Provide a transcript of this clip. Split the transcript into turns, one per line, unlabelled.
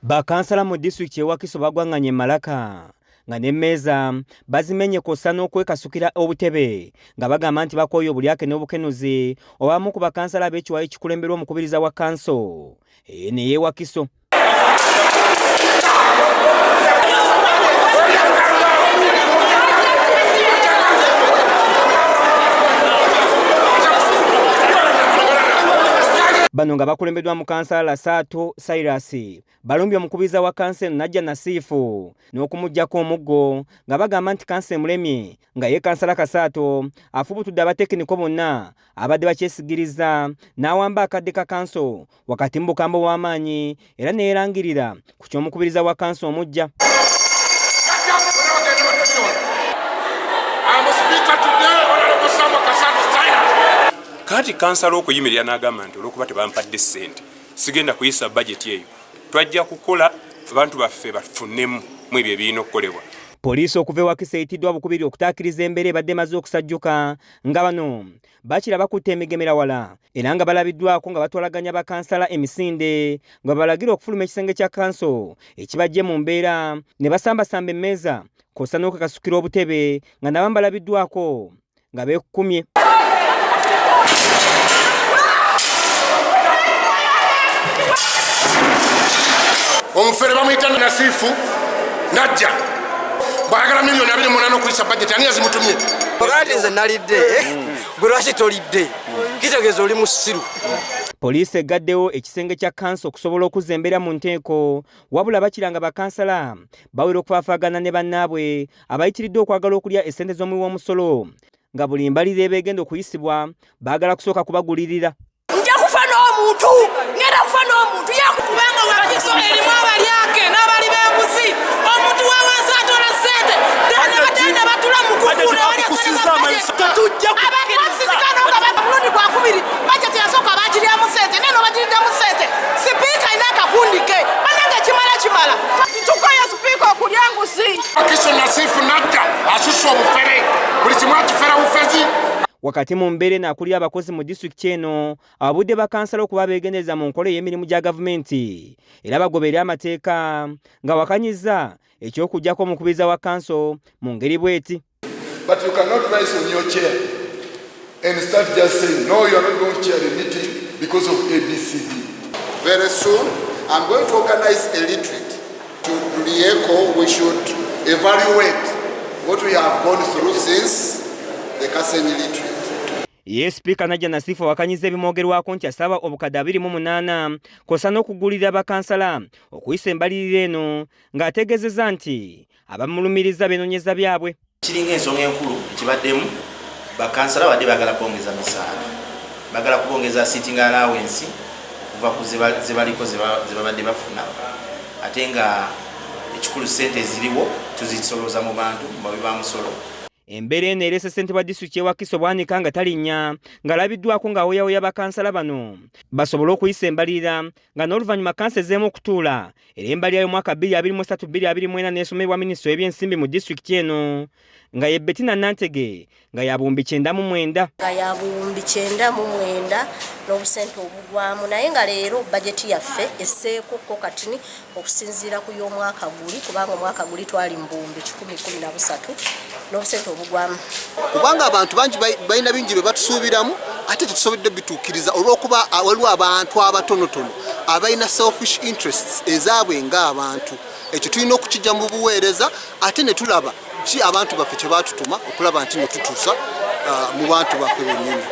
Bakansala mu district ya Wakiso bagwanganye Malaka nga nemmeeza bazimenye kosa n'okwekasukira obutebe nga bagamba nti bakoye obulyake n'obukenuzi obamu ku bakansala b'ekiwayi kikulemberwa omukubiriza wa kanso neye Wakiso. Bano nga bakulembedwa mu kansala Sato Cyrus balumbye omukubiriza wa kanse Najja Nasifu n'okumuggyako omuggo nga bagamba nti kanse mulemye nga ye kansala Kasato afubutudde abatekiniko bonna abadde bakyesigiriza n'awamba akadde ka kanso wakati mu bukambo bw'amaanyi era neerangirira ku ky'omukubiriza wa kanso omujja.
Kati kansala okuyimirira n'agamba nti olwokuba tebampadde ssente sigenda kuyisa budget eyo twajja kukola abantu baffe bafunemu mu ebyo ebirina okukolebwa.
Poliisi okuva e Wakiso eyitiddwa bukubiri okutaakiriza embeera ebadde emaze okusajjuka nga bano bakira bakutte emigemera wala era nga balabiddwako nga batwalaganya bakansala emisinde nga balagira okufuluma ekisenge kya kanso ekibajje mu mbeera ne basambasamba emmeeza kosa n'okwekasukira obutebe nga nabo balabiddwako nga beekukumye.
Omufere bamuyita Nasifu Najja baagala milioni 28 okuyisa budget ani yazimutumye
bagati nze nalidde bulwaki tolidde kitegeeza oli musiru.
Poliisi egaddewo ekisenge kya kanso okusobola okuzza embeera mu nteeko wabula bakiranga bakansala bawera okufaafagana ne bannaabwe abayitiridde okwagala okulya essente z'omuwi w'omusolo nga buli mbalirira ebegenda okuyisibwa baagala kusooka kubagulirira.
Nja kufa n'omuntu ngenda kufa n'omuntu yakubanga Wakiso erimu abalyake n'abali b'embuzi omuntu wawansi atola ssente dana batula mu kukula tetujja kukkiriza mulundi gwakubiri bajeti yasooka bagiryamu ssente neno bagiriddamu ssente sipiika ayina akakundike banange kimala tukoye sipiika okulya ngusi.
Wakiso Nasifu Najja asusse obufere buli kimu akifera bufezi.
Wakati mu mbeera n'akulira abakozi mu disitulikiti eno ababudde bakansala okuba beegendereza mu nkola y'emirimu gya gavumenti era bagoberera amateeka nga wakanyiza eky'okuggyako omukubiriza wa kanso mu ngeri bw'eti.
But you cannot rise on your chair and start just saying no, you are not going to chair the meeting because of ABCD.
Very soon I'm going to organize a retreat to Rieko. We should evaluate what we have gone through since the Kasenyi retreat.
Yes, Speaker Najja Nasifu wakanyiza ebimwogerwako nti asaba obukadde 28 kosa n'okugulira bakansala okuyisa embalirira eno ng'ategeezezza nti abamulumiriza benoonyeza byabwe.
Kiringa ensonga enkulu ekibaddemu bakansala badde baagala kwongeza misaala baagala kubongeza sitting allowance okuva ku ze baliko ze babadde bafuna ate nga ekikulu ssente ziriwo tuzisolooza mu bantu mu babi ba musolo.
Embeera eno erese ssente wa disitulikiti y'e Wakiso bwanika nga talinnya ng'alabiddwako ng'awoyawoya bakansala bano basobole okuyisa embalirira nga n'oluvannyuma kansa ezzeemu okutuula era embalirira y'omwaka 2023-2024 n'esomebwa minisitule y'ebyensimbi mu disitulikiti eno nga ye Bettina Nantege nga ya buwumbi 99
n'obusente obugwamu naye nga leero bajeti yaffe esseeko ko katini okusinziira ku y'omwaka guli kubanga omwaka guli twali mu buwumbi 1013 n'obusente obugwamu
kubanga abantu bangi balina bingi bye batusuubiramu ate tetusobodde bituukiriza olw'okuba waliwo abantu abatonotono abalina selfish interests ezaabwe ng'abantu. Ekyo tulina okukijja mu buweereza ate ne tulaba ki abantu baffe kye baatutuma okulaba nti ne tutuusa mu bantu baffe bennyini.